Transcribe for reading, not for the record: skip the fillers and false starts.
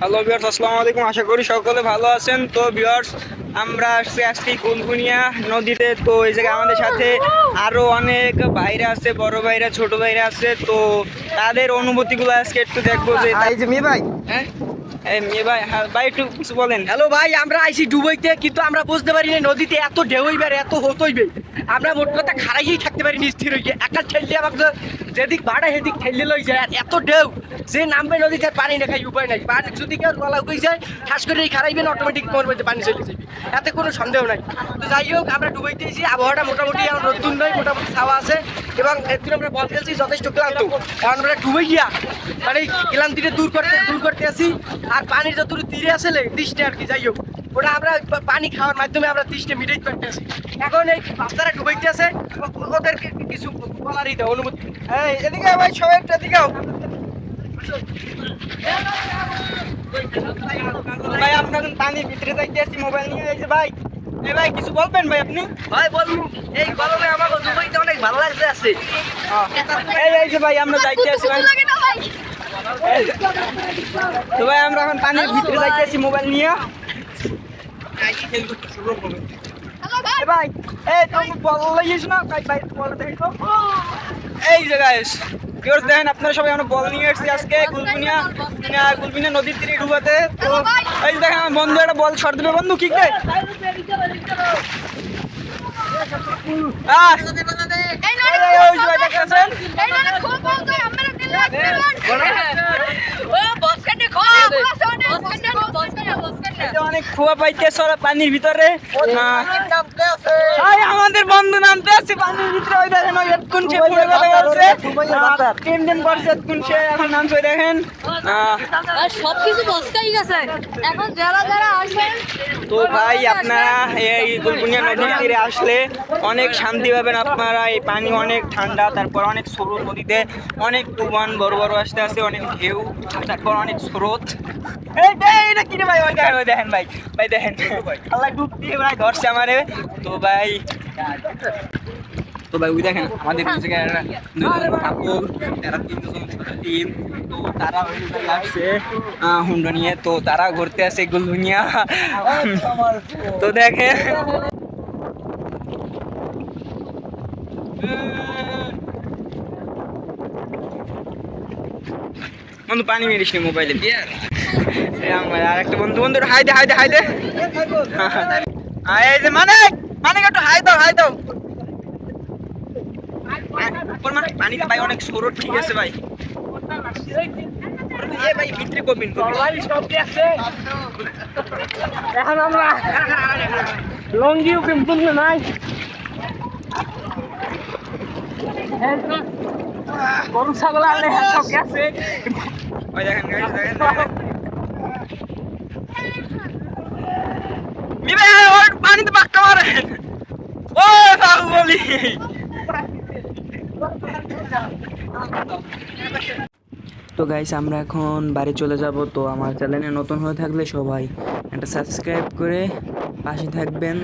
Hello viewers, আসসালামু আলাইকুম। আশা করি সকলে ভালো আছেন। তো ভিউয়ার্স, আমরা আসছি আজকে গুনগুনিয়া নদীতে। তো এই জায়গায় আমাদের সাথে আরো অনেক ভাইরা আছে, বড় ভাইরা, ছোট ভাইরা আছে। তো তাদের অনুভূতিগুলো আজকে একটু দেখবো। যে এই যে মেয়ে ভাই, হ্যাঁ মেয়ে ভাই, হ্যাঁ ভাই, একটু কিছু বলেন। হ্যালো ভাই, আমরা আইছি ডুবাইতে, কিন্তু আমরা বুঝতে পারি না নদীতে এত ঢেউ হইবে আর এত হত হইবে। আমরা মোট কথা খাড়াইয়েই থাকতে পারি, স্থির হইয়া একা ঠেললে আমাকে যেদিক ভাড়া সেদিক ঠেললে লই যায়। আর এত ঢেউ, যে নামবে নদীতে পানি না খাই উপায় নাই। পানি যদি কেউ গলা উঠে যায়, ঠাস করে খারাইবেন, অটোমেটিক মরবে, পানি চলে যাবে, এতে কোনো সন্দেহ নাই। তো যাই হোক, আমরা ডুবাইতে এসেছি, আবহাওয়াটা মোটামুটি এখন রোদ্দুর নয়, মোটামুটি ছাওয়া আছে। এবং একদিন আমরা বল খেলছি, যথেষ্ট ক্লান্ত। কারণ আমরা ডুবে গিয়া মানে ক্লান্তিটা দূর করতে আসি। আর পানির যত তীরে আসলে তৃষ্ণে আর কি, যাই হোক, ওটা আমরা পানি খাওয়ার মাধ্যমে আমরা তৃষ্ণে মিটাইতে পারতেছি। এখন এই বাচ্চারা ডুবাইতে আছে, ওদেরকে কিছু বলারই দেয় অনুমতি। এই এদিকে ভাই, সবাই একটু এদিকে আও। ভাই, আমরা এখন পানির ভিতরে যাইতে আছি মোবাইল নিয়ে। এই যে ভাই, এই ভাই কিছু বলবেন ভাই আপনি? ভাই বলুন, এই গরমে আমাকে ডুবাইতে অনেক ভালো লাগতে আছে। এই যে ভাই, আমরা যাইতে আছি ভাই। তো ভাই, আমরা এখন পানির ভিতরে যাইতে আছি মোবাইল নিয়ে। এ ভাই, এই তুমি বল লইছিস না ভাই? ভাই বল দেখো। এই যে গাইস, ভিউয়ার্স দেখেন, আপনারা সবাই আমরা বল নিয়ে এসেছি আজকে গুলবিনিয়া নদীর তীরে ডুবাতে। তো এই যে দেখেন, আমার বন্ধু একটা বল শট দিবে। বন্ধু কিক দে। ওই যে ভাই দেখতেছেন, অনেক খোয়া পাইতেছে ওরা পানির ভিতরে। আমাদের বন্ধু নামতে আছে পানির ভিতরে। ওই দেখেন, ওই এতক্ষণ সে পড়ে কথা বলছে, টেন করছে, এতক্ষণ সে এখন নামছে। ওই দেখেন, সবকিছু বসকাই গেছে। এখন যারা যারা আসবেন, তো ভাই আপনারা এই গুলগুনিয়া নদীর তীরে আসলে অনেক শান্তি পাবেন আপনারা। এই পানি অনেক ঠান্ডা, তারপর অনেক স্রোত, নদীতে অনেক তুফান বড় বড় আসতে আসতে অনেক ঢেউ, তারপর অনেক স্রোত। এটা কি রে ভাই? ওই দেখেন, ওই দেখেন ভাই, ভাই দেখেন, আল্লাহ ডুব দিয়ে ভাই ধরছে আমারে। তো ভাই, ওই দেখেন আমাদের কাপড়, তারা তিনজন টিম। তো তারা আসছে হুন্ডা নিয়ে, তো তারা ঘুরতে আসে গুলগুনিয়া। তো দেখেন, বন্ধু পানি মেরিস নি মোবাইলে। আমার আর একটা বন্ধুর হাই দে, হাই দে, হাই দে। এই যে মানে একটু হাই দাও, হাই দাও। পানিতে ভাই অনেক স্রোত, ঠিক আছে ভাই। ভাই ভিতরে কবিন এখন আমরা লঙ্গিও কিন্তু নাই, গরু ছাগল আনলে সব গেছে। ওই দেখেন, দেখেন পানিতে পাক্কা মারেন। ও বাবু বলি। তো গাইস, আমরা এখন বাড়ি চলে যাব। তো আমার চ্যানেলে নতুন হয়ে থাকলে সবাই একটা সাবস্ক্রাইব করে পাশে থাকবেন।